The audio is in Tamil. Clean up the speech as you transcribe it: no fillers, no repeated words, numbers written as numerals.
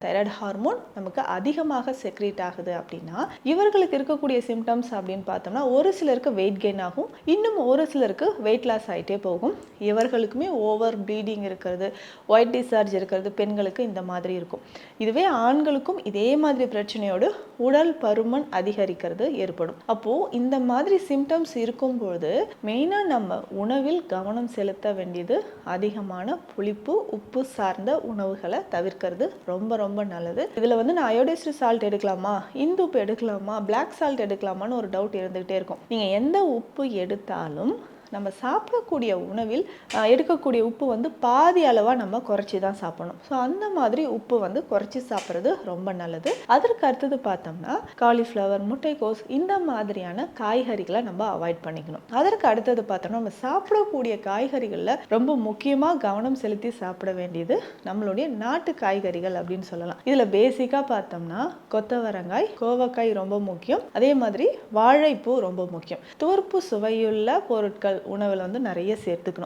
தைராய்டு ஹார்மோன் நமக்கு அதிகமாக செக்ரேட் ஆகுது அப்படின்னா இவர்களுக்கு இருக்கக்கூடிய சிம்டம்ஸ் அப்படின்னு பார்த்தோம்னா ஒரு சிலருக்கு வெயிட் கெயின் ஆகும், இன்னும் ஒரு சிலருக்கு வெயிட் லாஸ் ஆகிட்டே போகும். இவர்களுக்குமே ஓவர் ப்ளீடிங் இருக்கிறது, ஒயிட் டிஸ்சார்ஜ் இருக்கிறது பெண்களுக்கு இந்த மாதிரி இருக்கும். இதுவே ஆண்களுக்கும் இதே மாதிரி பிரச்சனையோடு உடல் பருமன் அதிகரிக்கிறது ஏற்படும். அப்போது இந்த மாதிரி சிம்டம்ஸ் இருக்கும்பொழுது மெயினாக நம்ம உணவில் கவனம் செலுத்த வேண்டியது அதிகமான புளிப்பு உப்பு சார்ந்த உணவுகளை தவிர்க்கிறது ரொம்ப ரொம்ப நல்லது. இதில் நான் அயோடைஸ்டு சால்ட் எடுக்கலாமா, இந்து உப்பு எடுக்கலாமா, பிளாக் சால்ட் எடுக்கலாமான்னு ஒரு டவுட் இருந்துகிட்டே இருக்கும். நீங்கள் எந்த உப்பு எடுத்தாலும் நம்ம சாப்பிடக்கூடிய உணவில் எடுக்கக்கூடிய உப்பு பாதி அளவாக நம்ம குறைச்சி தான் சாப்பிடணும். ஸோ அந்த மாதிரி உப்பு குறைச்சி சாப்பிட்றது ரொம்ப நல்லது. அதற்கு அடுத்தது பார்த்தோம்னா காலிஃப்ளவர், முட்டைக்கோஸ் இந்த மாதிரியான காய்கறிகளை நம்ம அவாய்ட் பண்ணிக்கணும். அதற்கு அடுத்தது பார்த்தோம்னா நம்ம சாப்பிடக்கூடிய காய்கறிகளில் ரொம்ப முக்கியமாக கவனம் செலுத்தி சாப்பிட வேண்டியது நம்மளுடைய நாட்டு காய்கறிகள் அப்படின்னு சொல்லலாம். இதில் பேசிக்காக பார்த்தோம்னா கொத்தவரங்காய், கோவக்காய் ரொம்ப முக்கியம். அதே மாதிரி வாழைப்பூ ரொம்ப முக்கியம். துவர்ப்பு சுவையுள்ள பொருட்கள் உணவில் நிறைய சேர்த்துக்கணும்.